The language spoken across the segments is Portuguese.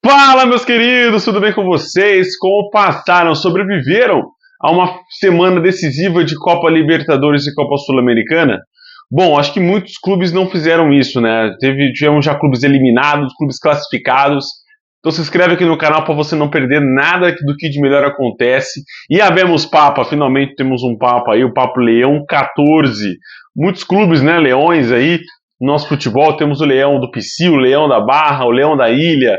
Fala, meus queridos, tudo bem com vocês? Como passaram? Sobreviveram a uma semana decisiva de Copa Libertadores e Copa Sul-Americana? Bom, acho que muitos clubes não fizeram isso, né? Tivemos já clubes eliminados, clubes classificados. Então se inscreve aqui no canal para você não perder nada do que de melhor acontece. E havemos Papa, finalmente temos um Papa aí, o Papa Leão 14. Muitos clubes, né, leões aí. No nosso futebol temos o Leão do Pici, o Leão da Barra, o Leão da Ilha,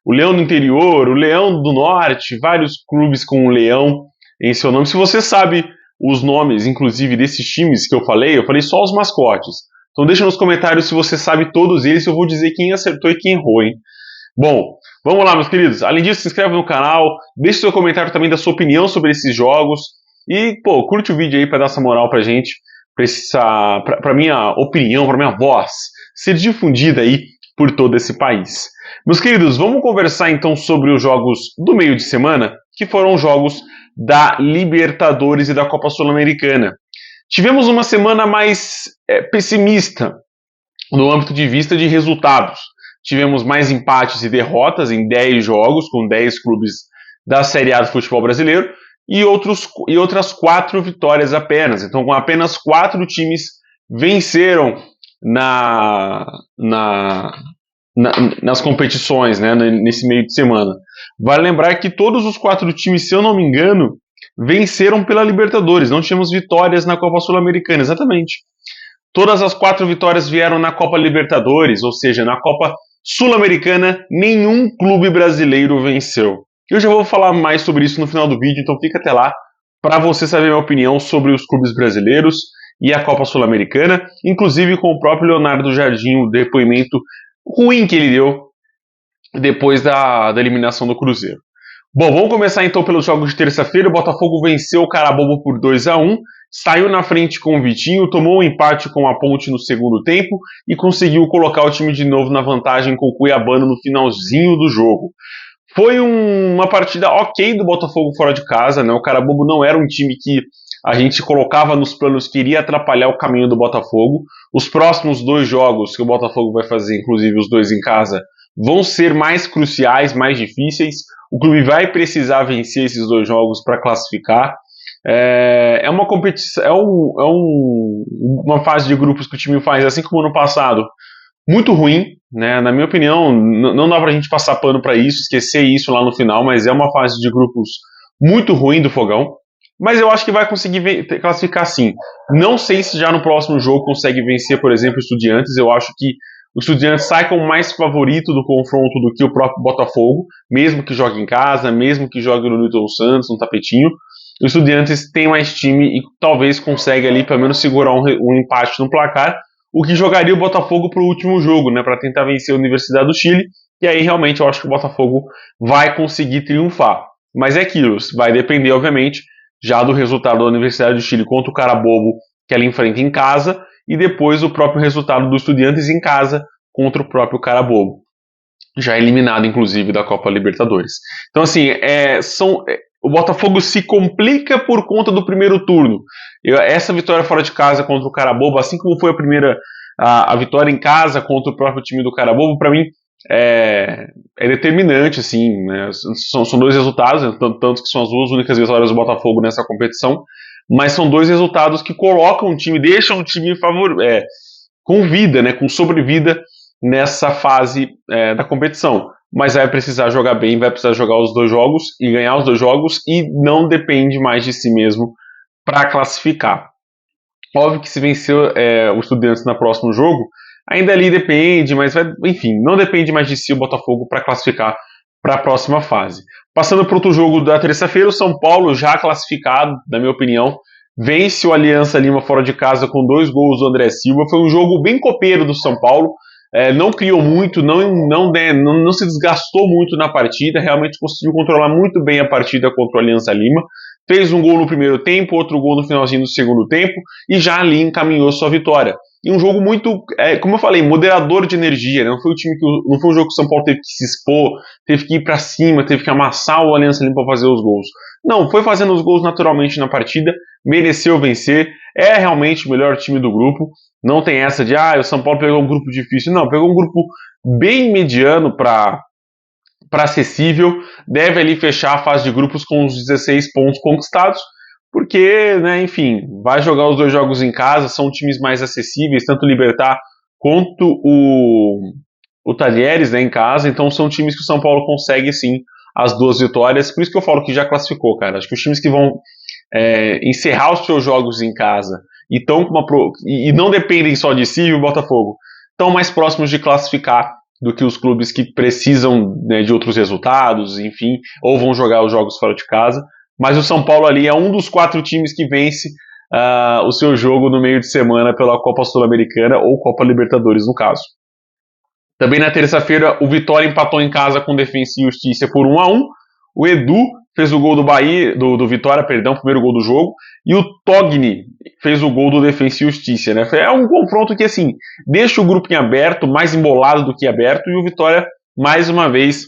o Leão do Interior, o Leão do Norte, vários clubes com o Leão em seu nome. Se você sabe os nomes, inclusive, desses times que eu falei só os mascotes. Então deixa nos comentários se você sabe todos eles, eu vou dizer quem acertou e quem errou, hein? Bom, vamos lá, meus queridos. Além disso, se inscreve no canal, deixe seu comentário também da sua opinião sobre esses jogos e, pô, curte o vídeo aí para dar essa moral pra gente, pra minha opinião, pra minha voz ser difundida aí por todo esse país. Meus queridos, vamos conversar então sobre os jogos do meio de semana, que foram os jogos da Libertadores e da Copa Sul-Americana. Tivemos uma semana mais pessimista no âmbito de vista de resultados. Tivemos mais empates e derrotas em 10 jogos, com 10 clubes da Série A do futebol brasileiro, e outras 4 vitórias apenas. Então, com apenas 4 times venceram nas competições, né, nesse meio de semana. Vale lembrar que todos os 4 times, se eu não me engano, venceram pela Libertadores. Não tivemos vitórias na Copa Sul-Americana, exatamente. Todas as 4 vitórias vieram na Copa Libertadores, ou seja, na Copa Sul-Americana, nenhum clube brasileiro venceu. Eu já vou falar mais sobre isso no final do vídeo, então fica até lá para você saber minha opinião sobre os clubes brasileiros e a Copa Sul-Americana, inclusive com o próprio Leonardo Jardim, o depoimento ruim que ele deu depois da eliminação do Cruzeiro. Bom, vamos começar então pelos jogos de terça-feira. O Botafogo venceu o Carabobo por 2-1, saiu na frente com o Vitinho, tomou um empate com a Ponte no segundo tempo e conseguiu colocar o time de novo na vantagem com o Cuiabano no finalzinho do jogo. Foi uma partida ok do Botafogo fora de casa, né? O Carabobo não era um time que a gente colocava nos planos que iria atrapalhar o caminho do Botafogo. Os próximos 2 jogos que o Botafogo vai fazer, inclusive os 2 em casa, vão ser mais cruciais, mais difíceis. O clube vai precisar vencer esses 2 jogos para classificar. É uma competição, uma fase de grupos que o time faz, assim como no passado, muito ruim, né? Na minha opinião, não dá pra gente passar pano para isso, esquecer isso lá no final, mas é uma fase de grupos muito ruim do Fogão. Mas eu acho que vai conseguir classificar sim. Não sei se já no próximo jogo consegue vencer, por exemplo, o Estudiantes. Eu acho que o Estudiantes sai como mais favorito do confronto do que o próprio Botafogo, mesmo que jogue em casa, mesmo que jogue no Newton Santos, no tapetinho. O Estudiantes tem mais time e talvez consiga ali pelo menos segurar um empate no placar, o que jogaria o Botafogo para o último jogo, né, para tentar vencer a Universidade do Chile. E aí realmente eu acho que o Botafogo vai conseguir triunfar. Mas é aquilo, vai depender, obviamente, já do resultado da Universidade do Chile contra o Carabobo, que ela enfrenta em casa, e depois o próprio resultado do Estudiantes em casa contra o próprio Carabobo, já eliminado, inclusive, da Copa Libertadores. Então, assim, o Botafogo se complica por conta do primeiro turno. Essa vitória fora de casa contra o Carabobo, assim como foi a vitória em casa contra o próprio time do Carabobo, para mim é determinante, assim, né? São 2 resultados, né? Tanto que são as 2 únicas vitórias do Botafogo nessa competição, mas são 2 resultados que colocam o time, deixam o time com vida, né? Com sobrevida nessa fase da competição. Mas vai precisar jogar bem, vai precisar jogar os 2 jogos e ganhar os 2 jogos e não depende mais de si mesmo para classificar. Óbvio que se vencer o Estudiantes no próximo jogo, ainda ali depende, mas enfim, não depende mais de si o Botafogo para classificar para a próxima fase. Passando para outro jogo da terça-feira, o São Paulo, já classificado, na minha opinião, vence o Aliança Lima fora de casa com 2 gols do André Silva. Foi um jogo bem copeiro do São Paulo, não criou muito, não se desgastou muito na partida, realmente conseguiu controlar muito bem a partida contra o Aliança Lima. Fez um gol no primeiro tempo, outro gol no finalzinho do segundo tempo e já ali encaminhou sua vitória. E um jogo muito, como eu falei, moderador de energia. Né? Não foi um jogo que o São Paulo teve que se expor, teve que ir para cima, teve que amassar o Aliança Lima para fazer os gols. Não, foi fazendo os gols naturalmente na partida, mereceu vencer, é realmente o melhor time do grupo. Não tem essa de, o São Paulo pegou um grupo difícil. Não, pegou um grupo bem mediano para para acessível, deve ali fechar a fase de grupos com os 16 pontos conquistados, porque, né, enfim, vai jogar os 2 jogos em casa, são times mais acessíveis, tanto o Libertad quanto o Talheres, né, em casa, então são times que o São Paulo consegue sim as 2 vitórias, por isso que eu falo que já classificou, cara. Acho que os times que vão encerrar os seus jogos em casa e não dependem só de si, o Botafogo, estão mais próximos de classificar do que os clubes que precisam, né, de outros resultados, enfim, ou vão jogar os jogos fora de casa. Mas o São Paulo ali é um dos 4 times que vence o seu jogo no meio de semana pela Copa Sul-Americana ou Copa Libertadores, no caso. Também na terça-feira, o Vitória empatou em casa com Defensa e Justiça por 1-1. O Edu fez o gol do Vitória, perdão, o primeiro gol do jogo, e o Togni fez o gol do Defensa e Justiça, né? É um confronto que, assim, deixa o grupo em aberto, mais embolado do que aberto, e o Vitória, mais uma vez,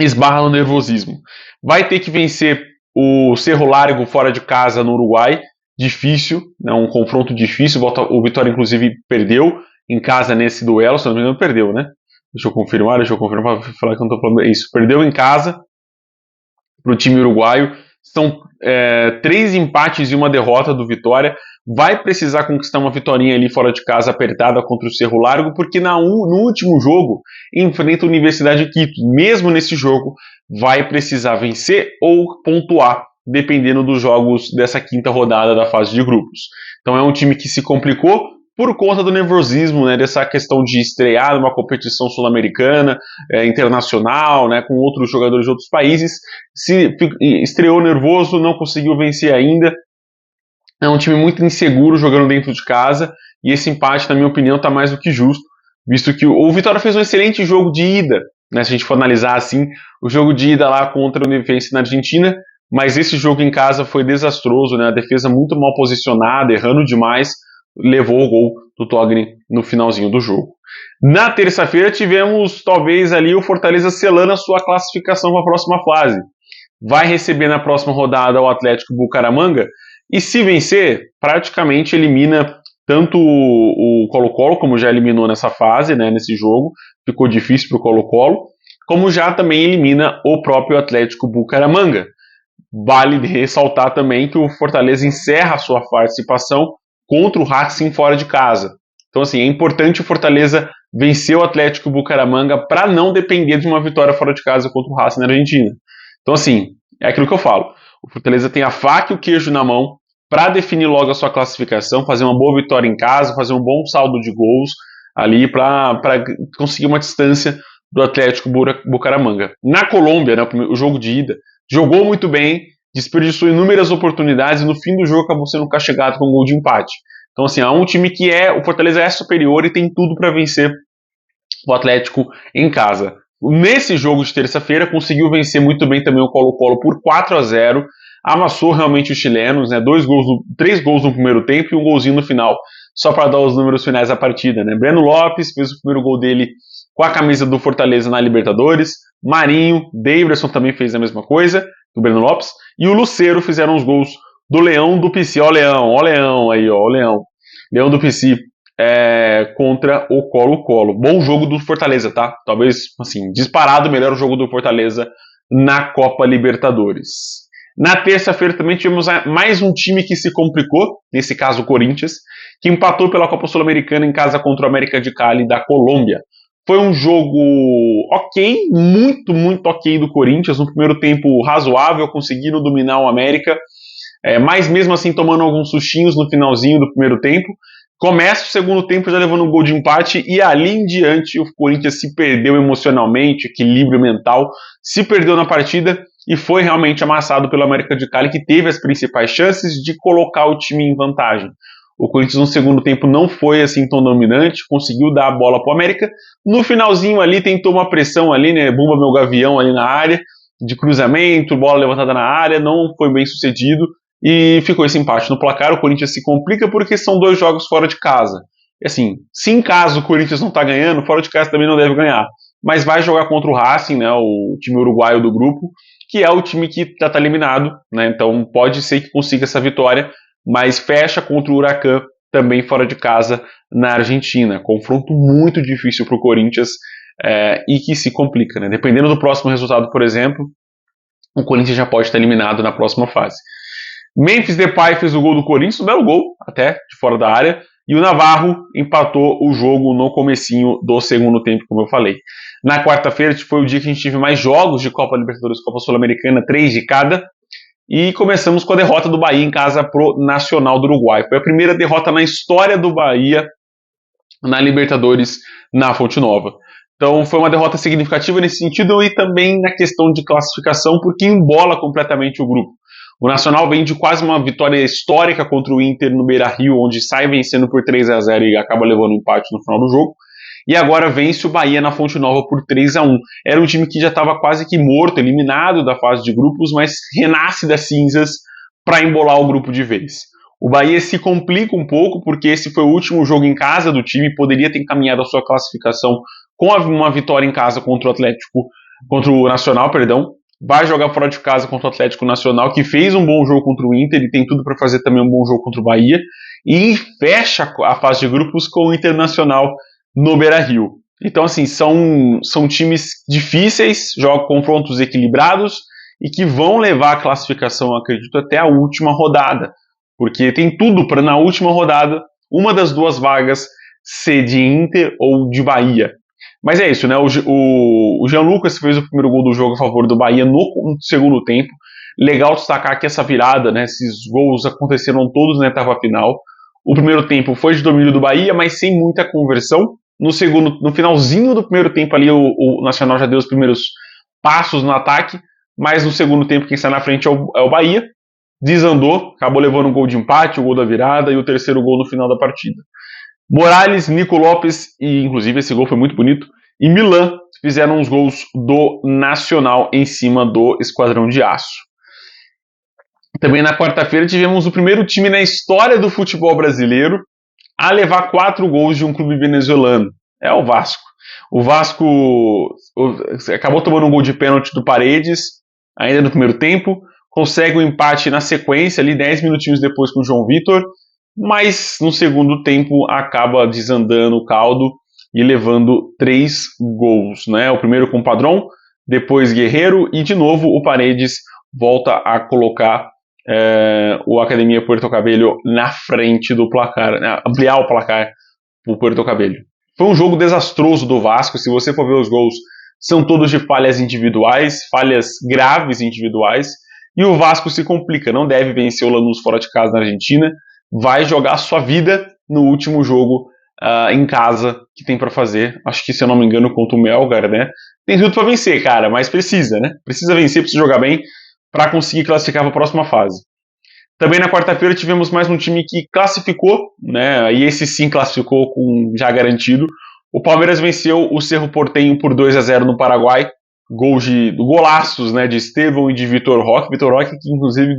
esbarra no nervosismo. Vai ter que vencer o Cerro Largo fora de casa no Uruguai, difícil, né? Um confronto difícil, o Vitória, inclusive, perdeu em casa nesse duelo, se não me engano, perdeu, né? Deixa eu confirmar para falar que eu não tô falando isso. Perdeu em casa para o time uruguaio. São 3 empates e 1 derrota do Vitória. Vai precisar conquistar uma vitória ali fora de casa apertada contra o Cerro Largo, porque no último jogo enfrenta a Universidade de Quito. Mesmo nesse jogo, vai precisar vencer ou pontuar, dependendo dos jogos dessa 5ª rodada da fase de grupos. Então é um time que se complicou por conta do nervosismo, né, dessa questão de estrear numa competição sul-americana, internacional, né, com outros jogadores de outros países, se estreou nervoso, não conseguiu vencer ainda. É um time muito inseguro jogando dentro de casa, e esse empate, na minha opinião, está mais do que justo, visto que o Vitória fez um excelente jogo de ida, né, se a gente for analisar assim, o jogo de ida lá contra o Defensa na Argentina, mas esse jogo em casa foi desastroso, né, a defesa muito mal posicionada, errando demais, levou o gol do Togni no finalzinho do jogo. Na terça-feira tivemos talvez ali o Fortaleza selando a sua classificação para a próxima fase. Vai receber na próxima rodada o Atlético Bucaramanga e se vencer, praticamente elimina tanto o Colo-Colo, como já eliminou nessa fase, né, nesse jogo, ficou difícil para o Colo-Colo, como já também elimina o próprio Atlético Bucaramanga. Vale ressaltar também que o Fortaleza encerra a sua participação contra o Racing fora de casa. Então, assim, é importante o Fortaleza vencer o Atlético Bucaramanga para não depender de uma vitória fora de casa contra o Racing na Argentina. Então, assim, é aquilo que eu falo. O Fortaleza tem a faca e o queijo na mão para definir logo a sua classificação, fazer uma boa vitória em casa, fazer um bom saldo de gols ali para conseguir uma distância do Atlético Bucaramanga. Na Colômbia, né, o jogo de ida, jogou muito bem, desperdiçou inúmeras oportunidades e no fim do jogo acabou sendo castigado com um gol de empate. Então, assim, é um time que o Fortaleza é superior e tem tudo para vencer o Atlético em casa. Nesse jogo de terça-feira, conseguiu vencer muito bem também o Colo-Colo por 4-0, amassou realmente os chilenos, né? 3 gols no primeiro tempo e um golzinho no final, só para dar os números finais da partida, né? Breno Lopes fez o primeiro gol dele com a camisa do Fortaleza na Libertadores, Marinho, Daverson também fez a mesma coisa, do Breno Lopes, e o Lucero fizeram os gols do Leão do PC, ó Leão aí, ó Leão. Leão do PC contra o Colo-Colo. Bom jogo do Fortaleza, tá? Talvez, assim, disparado o melhor jogo do Fortaleza na Copa Libertadores. Na terça-feira também tivemos mais um time que se complicou, nesse caso o Corinthians, que empatou pela Copa Sul-Americana em casa contra o América de Cali da Colômbia. Foi um jogo ok, muito, muito ok do Corinthians, no primeiro tempo razoável, conseguindo dominar o América, mas mesmo assim tomando alguns sustinhos no finalzinho do primeiro tempo. Começa o segundo tempo já levando um gol de empate e ali em diante o Corinthians se perdeu emocionalmente, equilíbrio mental, se perdeu na partida e foi realmente amassado pelo América de Cali, que teve as principais chances de colocar o time em vantagem. O Corinthians no segundo tempo não foi assim tão dominante, conseguiu dar a bola para o América. No finalzinho ali tentou uma pressão ali, né, Bumba meu gavião ali na área, de cruzamento, bola levantada na área, não foi bem sucedido. E ficou esse empate no placar. O Corinthians se complica porque são 2 jogos fora de casa. E assim, se em caso o Corinthians não está ganhando, fora de casa também não deve ganhar. Mas vai jogar contra o Racing, né, o time uruguaio do grupo, que é o time que já está eliminado, né, então pode ser que consiga essa vitória, mas fecha contra o Huracan também fora de casa na Argentina. Confronto muito difícil para o Corinthians e que se complica, né? Dependendo do próximo resultado, por exemplo, o Corinthians já pode estar eliminado na próxima fase. Memphis Depay fez o gol do Corinthians, um belo gol, até, de fora da área, e o Navarro empatou o jogo no comecinho do segundo tempo, como eu falei. Na quarta-feira foi o dia que a gente teve mais jogos de Copa Libertadores e Copa Sul-Americana, 3 de cada, e começamos com a derrota do Bahia em casa pro Nacional do Uruguai. Foi a primeira derrota na história do Bahia na Libertadores na Fonte Nova. Então foi uma derrota significativa nesse sentido e também na questão de classificação, porque embola completamente o grupo. O Nacional vem de quase uma vitória histórica contra o Inter no Beira-Rio, onde sai vencendo por 3-0 e acaba levando um empate no final do jogo. E agora vence o Bahia na Fonte Nova por 3-1. Era um time que já estava quase que morto, eliminado da fase de grupos, mas renasce das cinzas para embolar o grupo de vez. O Bahia se complica um pouco, porque esse foi o último jogo em casa do time, poderia ter encaminhado a sua classificação com uma vitória em casa contra o Nacional, perdão. Vai jogar fora de casa contra o Atlético Nacional, que fez um bom jogo contra o Inter e tem tudo para fazer também um bom jogo contra o Bahia. E fecha a fase de grupos com o Internacional no Beira-Rio. Então, assim, são times difíceis, jogam confrontos equilibrados e que vão levar a classificação, acredito, até a última rodada. Porque tem tudo para, na última rodada, uma das duas vagas ser de Inter ou de Bahia. Mas é isso, né? O Jean Lucas fez o primeiro gol do jogo a favor do Bahia no segundo tempo. Legal destacar que essa virada, né? Esses gols aconteceram todos na etapa final. O primeiro tempo foi de domínio do Bahia, mas sem muita conversão. No finalzinho do primeiro tempo ali, o Nacional já deu os primeiros passos no ataque. Mas no segundo tempo, quem está na frente é o Bahia. Desandou, acabou levando um gol de empate, o gol da virada e o terceiro gol no final da partida. Morales, Nico Lopes, e inclusive esse gol foi muito bonito, e Milan fizeram os gols do Nacional em cima do Esquadrão de Aço. Também na quarta-feira tivemos o primeiro time na história do futebol brasileiro a levar 4 gols de um clube venezuelano. É o Vasco. O Vasco acabou tomando um gol de pênalti do Paredes, ainda no primeiro tempo, consegue um empate na sequência, ali 10 minutinhos depois com o João Vitor, mas no segundo tempo acaba desandando o caldo e levando 3 gols, né? O primeiro com o Padrón, depois Guerreiro e de novo o Paredes volta a colocar o Academia Puerto Cabello na frente do placar, né? Ampliar o placar para o Puerto Cabello. Foi um jogo desastroso do Vasco, se você for ver os gols, são todos de falhas individuais, falhas graves individuais, e o Vasco se complica, não deve vencer o Lanús fora de casa na Argentina, vai jogar a sua vida no último jogo em casa que tem para fazer. Acho que, se eu não me engano, contra o Melgar, né? Tem tudo para vencer, cara, mas precisa, né? Precisa vencer, precisa jogar bem para conseguir classificar para a próxima fase. Também na quarta-feira tivemos mais um time que classificou, né? E esse sim classificou com já garantido. O Palmeiras venceu o Cerro Porteño por 2-0 no Paraguai. Golaços, né, de Estevão e de Vitor Roque. Vitor Roque, que inclusive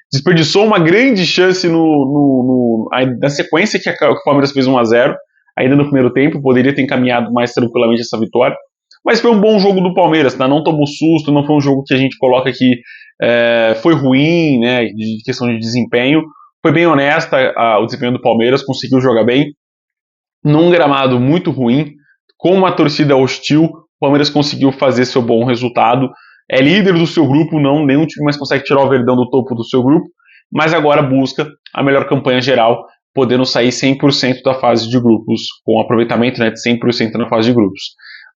desperdiçou uma grande chance na sequência que o Palmeiras fez 1-0, ainda no primeiro tempo, poderia ter encaminhado mais tranquilamente essa vitória, mas foi um bom jogo do Palmeiras, tá? Não tomou susto, não foi um jogo que a gente coloca que foi ruim, né, de questão de desempenho, foi bem honesta o desempenho do Palmeiras, conseguiu jogar bem, num gramado muito ruim, com uma torcida hostil, o Palmeiras conseguiu fazer seu bom resultado, é líder do seu grupo, nenhum time mais consegue tirar o Verdão do topo do seu grupo, mas agora busca a melhor campanha geral, podendo sair 100% da fase de grupos, com aproveitamento, né, de 100% na fase de grupos.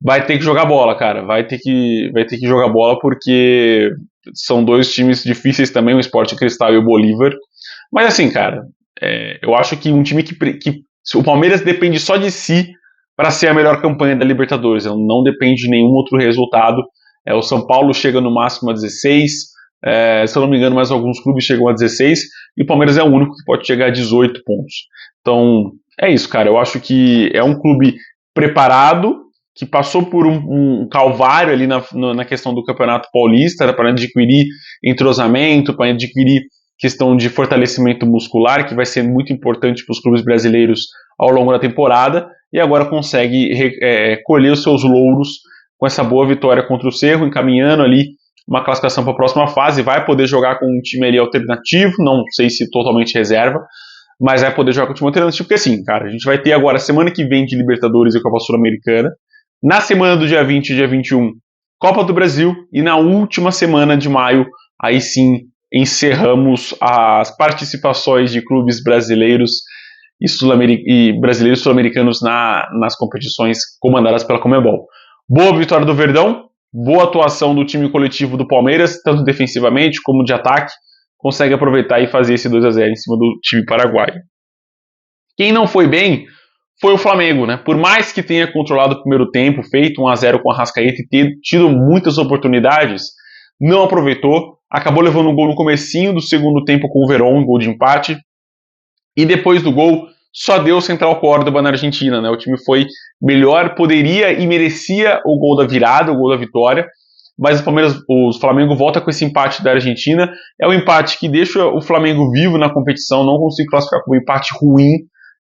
Vai ter que jogar bola, cara, vai ter que jogar bola, porque são 2 times difíceis também, o Sport Cristal e o Bolívar, mas assim, cara, eu acho que um time que o Palmeiras depende só de si para ser a melhor campanha da Libertadores, ele não depende de nenhum outro resultado. O São Paulo chega no máximo a 16, se eu não me engano, mais alguns clubes chegam a 16, e o Palmeiras é o único que pode chegar a 18 pontos. Então, é isso, cara. Eu acho que é um clube preparado, que passou por um calvário ali na questão do Campeonato Paulista, para adquirir entrosamento, para adquirir questão de fortalecimento muscular, que vai ser muito importante para os clubes brasileiros ao longo da temporada, e agora consegue colher os seus louros com essa boa vitória contra o Cerro, encaminhando ali uma classificação para a próxima fase, vai poder jogar com um time ali alternativo, não sei se totalmente reserva, mas vai poder jogar com um time alternativo, porque assim, cara, a gente vai ter agora, semana que vem, de Libertadores e Copa Sul-Americana, Na semana do dia 20 e dia 21, Copa do Brasil, e na última semana de maio, aí sim, encerramos as participações de clubes brasileiros e brasileiros sul-americanos nas competições comandadas pela Conmebol. Boa vitória do Verdão, boa atuação do time coletivo do Palmeiras, tanto defensivamente como de ataque, consegue aproveitar e fazer esse 2-0 em cima do time paraguaio. Quem não foi bem foi o Flamengo, né? Por mais que tenha controlado o primeiro tempo, feito 1-0 com a Arrascaeta e tido muitas oportunidades, não aproveitou, acabou levando um gol no comecinho do segundo tempo com o Verón, um gol de empate, e depois do gol só deu o Central Córdoba na Argentina, né? O time foi melhor, poderia e merecia o gol da virada, o gol da vitória, mas o Flamengo volta com esse empate da Argentina. É um empate que deixa o Flamengo vivo na competição, não consigo classificar como um empate ruim.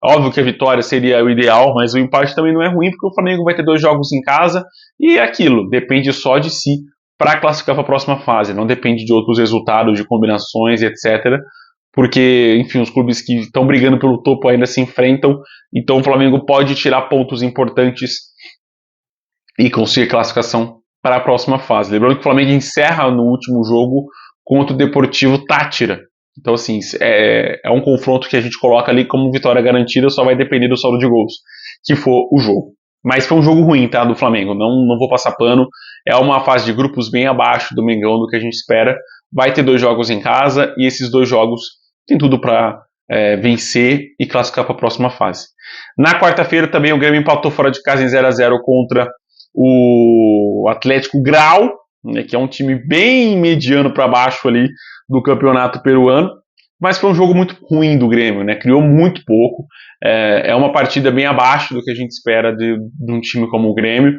Óbvio que a vitória seria o ideal, mas o empate também não é ruim, porque o Flamengo vai ter 2 jogos em casa, e é aquilo, depende só de si para classificar para a próxima fase, não depende de outros resultados, de combinações e etc., porque, enfim, os clubes que estão brigando pelo topo ainda se enfrentam, então o Flamengo pode tirar pontos importantes e conseguir classificação para a próxima fase. Lembrando que o Flamengo encerra no último jogo contra o Deportivo Táchira. Então, assim, é um confronto que a gente coloca ali como vitória garantida, só vai depender do saldo de gols que for o jogo. Mas foi um jogo ruim, tá, do Flamengo, não vou passar pano. É uma fase de grupos bem abaixo do Mengão, do que a gente espera. Vai ter 2 jogos em casa, e esses 2 jogos tem tudo para vencer e classificar para a próxima fase. Na quarta-feira também o Grêmio empatou fora de casa em 0-0 contra o Atlético Grau, né, que é um time bem mediano para baixo ali do campeonato peruano, mas foi um jogo muito ruim do Grêmio, né? Criou muito pouco, é uma partida bem abaixo do que a gente espera de um time como o Grêmio.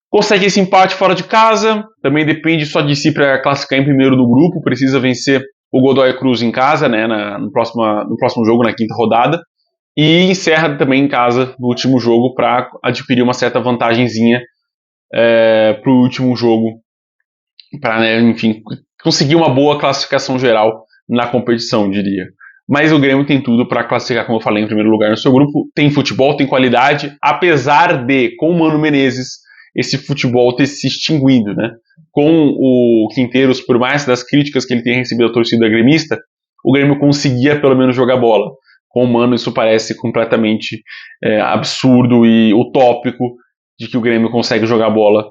Consegue esse empate fora de casa, também depende só de si para classificar em primeiro do grupo, precisa vencer o Godoy Cruz em casa, né, no próximo jogo, na quinta rodada, e encerra também em casa no último jogo para adquirir uma certa vantagenzinha para o último jogo, para, né, enfim, conseguir uma boa classificação geral na competição, diria. Mas o Grêmio tem tudo para classificar, como eu falei, em primeiro lugar no seu grupo. Tem futebol, tem qualidade, apesar de, com o Mano Menezes, esse futebol ter se extinguido, né? Com o Quinteiros, por mais das críticas que ele tem recebido da torcida gremista, o Grêmio conseguia pelo menos jogar bola. Com o Mano isso parece completamente absurdo e utópico de que o Grêmio consegue jogar bola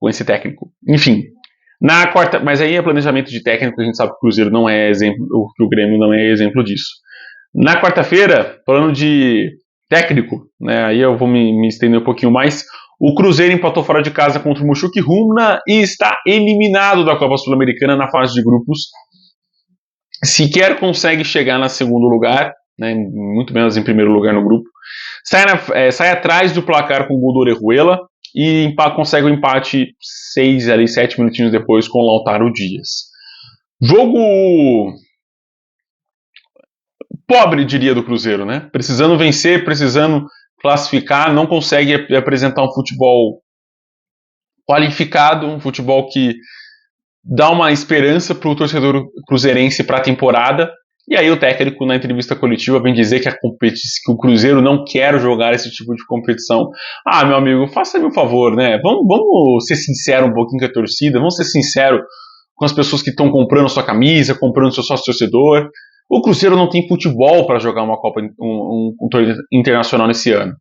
com esse técnico. Enfim, na quarta, mas aí é planejamento de técnico, a gente sabe que o Cruzeiro não é exemplo, que o Grêmio não é exemplo disso. Na quarta-feira, falando de técnico, né, aí eu vou me estender um pouquinho mais. O Cruzeiro empatou fora de casa contra o Mushuc Runa e está eliminado da Copa Sul-Americana na fase de grupos. Sequer consegue chegar no segundo lugar, né, muito menos em primeiro lugar no grupo. Sai atrás do placar com o gol do Orejuela e consegue o empate 7 minutinhos depois com o Lautaro Dias. Jogo pobre, diria, do Cruzeiro, né? Precisando vencer, precisando classificar, não consegue apresentar um futebol qualificado, um futebol que dá uma esperança para o torcedor cruzeirense para a temporada. E aí o técnico, na entrevista coletiva, vem dizer que o Cruzeiro não quer jogar esse tipo de competição. Ah, meu amigo, faça-me um favor, né? Vamos ser sinceros um pouquinho com a torcida, vamos ser sinceros com as pessoas que estão comprando sua camisa, comprando seu sócio torcedor. O Cruzeiro não tem futebol para jogar uma Copa, um torneio internacional nesse ano.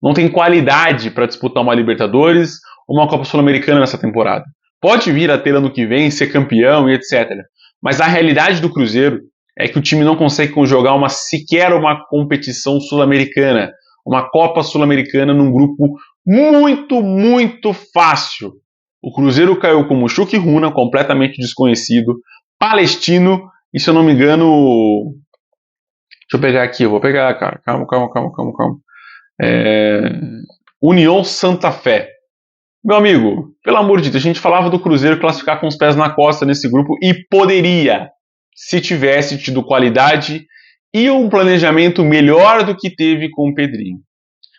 Não tem qualidade para disputar uma Libertadores ou uma Copa Sul-Americana nessa temporada. Pode vir a ter ano que vem, ser campeão e etc. Mas a realidade do Cruzeiro é que o time não consegue jogar sequer uma competição sul-americana, uma Copa Sul-Americana num grupo muito, muito fácil. O Cruzeiro caiu com o Mushuc Runa, completamente desconhecido, Palestino, e se eu não me engano... Deixa eu pegar aqui, eu vou pegar, cara. Calma. União Santa Fé. Meu amigo, pelo amor de Deus, a gente falava do Cruzeiro classificar com os pés na costa nesse grupo e poderia, se tivesse tido qualidade e um planejamento melhor do que teve com o Pedrinho.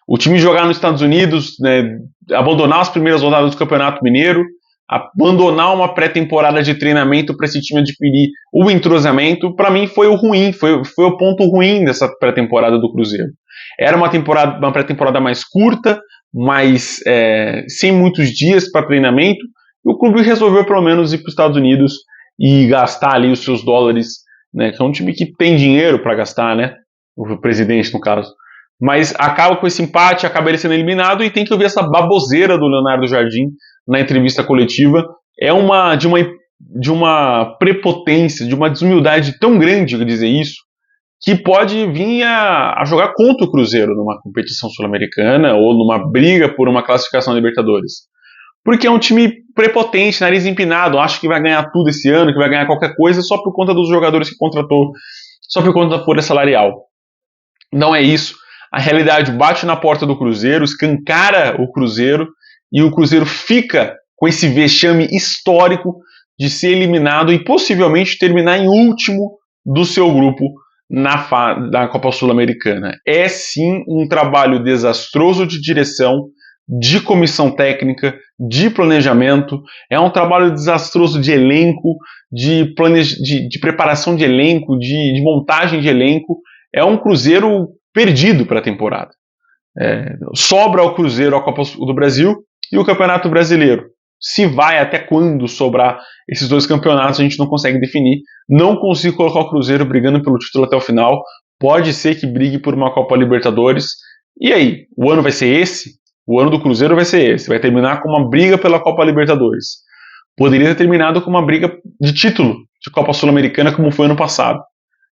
O time jogar nos Estados Unidos, né, abandonar as primeiras rodadas do Campeonato Mineiro, abandonar uma pré-temporada de treinamento para esse time adquirir o entrosamento, para mim foi o ruim, foi o ponto ruim dessa pré-temporada do Cruzeiro. Era uma pré-temporada mais curta, mas sem muitos dias para treinamento, e o clube resolveu pelo menos ir para os Estados Unidos e gastar ali os seus dólares, né, que é um time que tem dinheiro para gastar, né, o presidente no caso. Mas acaba com esse empate, acaba ele sendo eliminado e tem que ouvir essa baboseira do Leonardo Jardim na entrevista coletiva. É de uma prepotência, de uma desumildade tão grande, eu dizer isso, que pode vir a jogar contra o Cruzeiro numa competição sul-americana ou numa briga por uma classificação Libertadores. Porque é um time prepotente, nariz empinado, acha que vai ganhar tudo esse ano, que vai ganhar qualquer coisa só por conta dos jogadores que contratou, só por conta da folha salarial. Não é isso. A realidade bate na porta do Cruzeiro, escancara o Cruzeiro, e o Cruzeiro fica com esse vexame histórico de ser eliminado e possivelmente terminar em último do seu grupo na Copa Sul-Americana. É sim um trabalho desastroso de direção, de comissão técnica, de planejamento, é um trabalho desastroso de elenco, de preparação de elenco, de montagem de elenco. É um Cruzeiro perdido para a temporada. Sobra ao Cruzeiro a Copa do Brasil e o Campeonato Brasileiro. Se vai até quando sobrar esses dois campeonatos, a gente não consegue definir. Não consigo colocar o Cruzeiro brigando pelo título até o final. Pode ser que brigue por uma Copa Libertadores. E aí, o ano vai ser esse? O ano do Cruzeiro vai ser esse. Vai terminar com uma briga pela Copa Libertadores. Poderia ter terminado com uma briga de título de Copa Sul-Americana, como foi ano passado.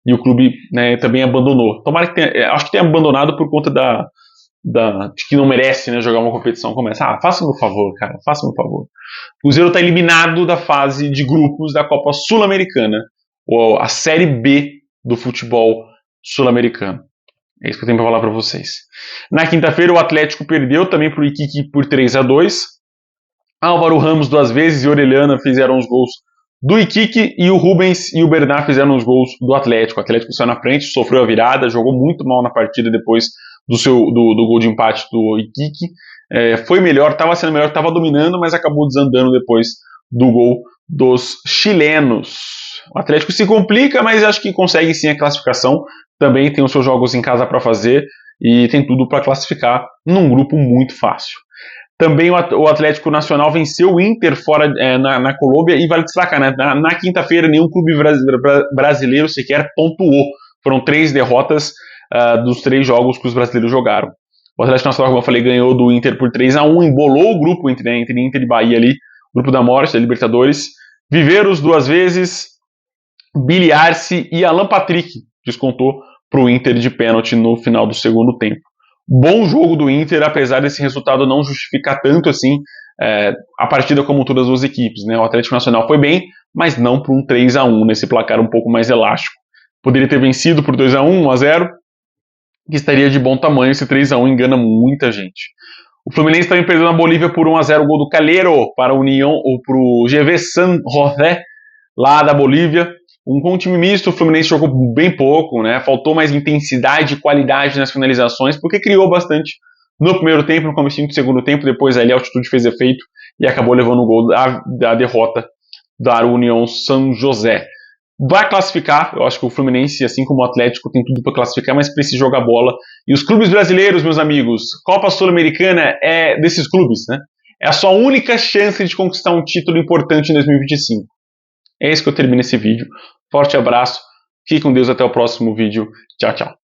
E o clube, né, também abandonou. Tomara que tenha, acho que tenha abandonado por conta de que não merece, né, jogar uma competição como essa. Faça-me um favor, cara, faça-me um favor. O Cruzeiro está eliminado da fase de grupos da Copa Sul-Americana, ou a Série B do futebol sul-americano. É isso que eu tenho para falar para vocês. Na quinta-feira, o Atlético perdeu também para o Iquique por 3-2. Álvaro Ramos 2 vezes e Orellana fizeram os gols do Iquique, e o Rubens e o Bernard fizeram os gols do Atlético. O Atlético saiu na frente, sofreu a virada, jogou muito mal na partida depois do gol de empate do Iquique. Foi melhor, estava sendo melhor, estava dominando, mas acabou desandando depois do gol dos chilenos. O Atlético se complica, mas acho que consegue sim a classificação. Também tem os seus jogos em casa para fazer e tem tudo para classificar num grupo muito fácil. Também o Atlético Nacional venceu o Inter fora na Colômbia, e vale destacar, né, na quinta-feira nenhum clube brasileiro sequer pontuou. Foram 3 derrotas dos 3 jogos que os brasileiros jogaram. O Atlético Nacional, como eu falei, ganhou do Inter por 3-1, embolou o grupo entre Inter e Bahia ali, grupo da morte, da Libertadores. Viveiros 2 vezes, Billy Arce e Alan Patrick descontou para o Inter de pênalti no final do segundo tempo. Bom jogo do Inter, apesar desse resultado não justificar tanto assim a partida como todas as duas equipes, né? O Atlético Nacional foi bem, mas não por um 3-1 nesse placar um pouco mais elástico. Poderia ter vencido por 2-1, 1-0, que estaria de bom tamanho. Esse 3-1 engana muita gente. O Fluminense também perdeu na Bolívia por 1-0, o gol do Calero para a União, ou para o GV San José, lá da Bolívia. Com um time misto, o Fluminense jogou bem pouco, né? Faltou mais intensidade e qualidade nas finalizações, porque criou bastante no primeiro tempo, no começo do segundo tempo. Depois ali a altitude fez efeito e acabou levando o gol da derrota da União São José. Vai classificar, eu acho que o Fluminense, assim como o Atlético, tem tudo para classificar, mas precisa jogar bola. E os clubes brasileiros, meus amigos, Copa Sul-Americana é desses clubes, né? É a sua única chance de conquistar um título importante em 2025. É isso que eu termino esse vídeo. Forte abraço, fique com Deus, até o próximo vídeo. Tchau, tchau.